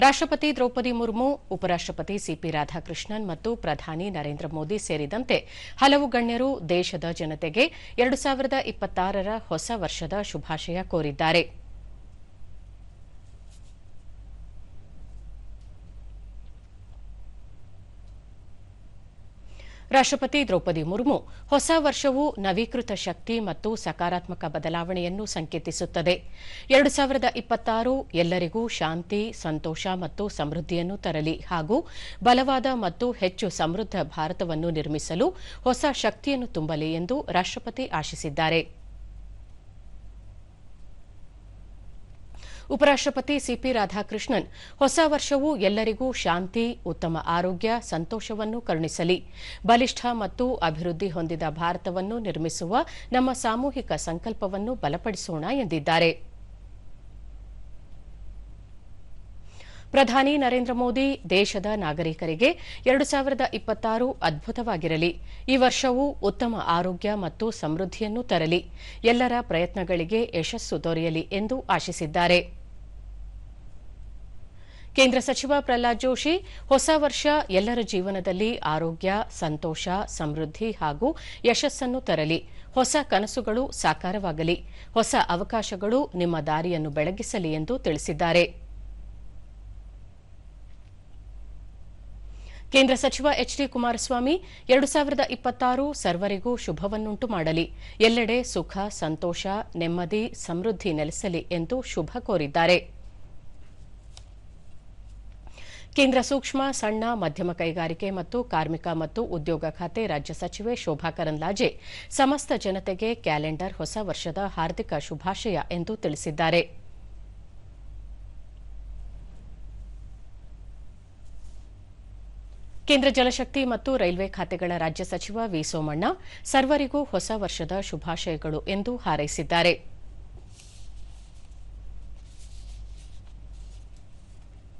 ರಾಷ್ಟ್ರಪತಿ ದ್ರೌಪದಿ ಮುರ್ಮು, ಉಪರಾಷ್ಟ್ರಪತಿ ಸಿಪಿ ರಾಧಾಕೃಷ್ಣನ್ ಮತ್ತು ಪ್ರಧಾನಿ ನರೇಂದ್ರ ಮೋದಿ ಸೇರಿದಂತೆ ಹಲವು ಗಣ್ಯರು ದೇಶದ ಜನತೆಗೆ 2026ರ ಹೊಸ ವರ್ಷದ ಶುಭಾಶಯ ಕೋರಿದ್ದಾರೆ. ರಾಷ್ಟ್ರಪತಿ ದ್ರೌಪದಿ ಮುರ್ಮು, ಹೊಸ ವರ್ಷವು ನವೀಕೃತ ಶಕ್ತಿ ಮತ್ತು ಸಕಾರಾತ್ಮಕ ಬದಲಾವಣೆಯನ್ನು ಸಂಕೇತಿಸುತ್ತದೆ. 2026 ಎಲ್ಲರಿಗೂ ಶಾಂತಿ, ಸಂತೋಷ ಮತ್ತು ಸಮೃದ್ಧಿಯನ್ನು ತರಲಿ ಹಾಗೂ ಬಲವಾದ ಮತ್ತು ಹೆಚ್ಚು ಸಮೃದ್ಧ ಭಾರತವನ್ನು ನಿರ್ಮಿಸಲು ಹೊಸ ಶಕ್ತಿಯನ್ನು ತುಂಬಲಿ ಎಂದು ರಾಷ್ಟ್ರಪತಿ ಆಶಿಸಿದ್ದಾರೆ. ಉಪರಾಷ್ಟ್ರಪತಿ ಸಿಪಿ ರಾಧಾಕೃಷ್ಣನ್, ಹೊಸ ವರ್ಷವು ಎಲ್ಲರಿಗೂ ಶಾಂತಿ, ಉತ್ತಮ ಆರೋಗ್ಯ, ಸಂತೋಷವನ್ನು ಕರುಣಿಸಲಿ. ಬಲಿಷ್ಠ ಮತ್ತು ಅಭಿವೃದ್ಧಿ ಹೊಂದಿದ ಭಾರತವನ್ನು ನಿರ್ಮಿಸುವ ನಮ್ಮ ಸಾಮೂಹಿಕ ಸಂಕಲ್ಪವನ್ನು ಬಲಪಡಿಸೋಣ ಎಂದಿದ್ದಾರೆ. ಪ್ರಧಾನಿ ನರೇಂದ್ರ ಮೋದಿ, ದೇಶದ ನಾಗರಿಕರಿಗೆ 2026 ಅದ್ಭುತವಾಗಿರಲಿ. ಈ ವರ್ಷವು ಉತ್ತಮ ಆರೋಗ್ಯ ಮತ್ತು ಸಮೃದ್ಧಿಯನ್ನು ತರಲಿ. ಎಲ್ಲರ ಪ್ರಯತ್ನಗಳಿಗೆ ಯಶಸ್ಸು ದೊರೆಯಲಿ ಎಂದು ಆಶಿಸಿದ್ದಾರೆ. ಕೇಂದ್ರ ಸಚಿವ ಪ್ರಹ್ಲಾದ್ ಜೋಶಿ, ಹೊಸ ವರ್ಷ ಎಲ್ಲರ ಜೀವನದಲ್ಲಿ ಆರೋಗ್ಯ, ಸಂತೋಷ, ಸಮೃದ್ಧಿ ಹಾಗೂ ಯಶಸ್ಸನ್ನು ತರಲಿ. ಹೊಸ ಕನಸುಗಳು ಸಾಕಾರವಾಗಲಿ. ಹೊಸ ಅವಕಾಶಗಳು ನಿಮ್ಮ ದಾರಿಯನ್ನು ಬೆಳಗಿಸಲಿ ಎಂದು ತಿಳಿಸಿದ್ದಾರೆ. ಕೇಂದ್ರ ಸಚಿವ ಎಚ್ ಡಿ ಕುಮಾರಸ್ವಾಮಿ, 2026 ಸರ್ವರಿಗೂ ಶುಭವನ್ನುಂಟು ಮಾಡಲಿ. ಎಲ್ಲೆಡೆ ಸುಖ, ಸಂತೋಷ, ನೆಮ್ಮದಿ, ಸಮೃದ್ಧಿ ನೆಲೆಸಲಿ ಎಂದು ಶುಭ ಕೋರಿದ್ದಾರೆ. ಕೇಂದ್ರ ಸೂಕ್ಷ್ಮ, ಸಣ್ಣ, ಮಧ್ಯಮ ಕೈಗಾರಿಕೆ ಮತ್ತು ಕಾರ್ಮಿಕ ಮತ್ತು ಉದ್ಯೋಗ ಖಾತೆ ರಾಜ್ಯ ಸಚಿವೆ ಶೋಭಾ ಕರಂದ್ಲಾಜೆ, ಸಮಸ್ತ ಜನತೆಗೆ ಕ್ಯಾಲೆಂಡರ್ ಹೊಸ ವರ್ಷದ ಹಾರ್ದಿಕ ಶುಭಾಶಯ ಎಂದು ತಿಳಿಸಿದ್ದಾರೆ. ಕೇಂದ್ರ ಜಲಶಕ್ತಿ ಮತ್ತು ರೈಲ್ವೆ ಖಾತೆಗಳ ರಾಜ್ಯ ಸಚಿವ ವಿ ಸೋಮಣ್ಣ, ಸರ್ವರಿಗೂ ಹೊಸ ವರ್ಷದ ಶುಭಾಶಯಗಳು ಎಂದು ಹಾರೈಸಿದ್ದಾರೆ.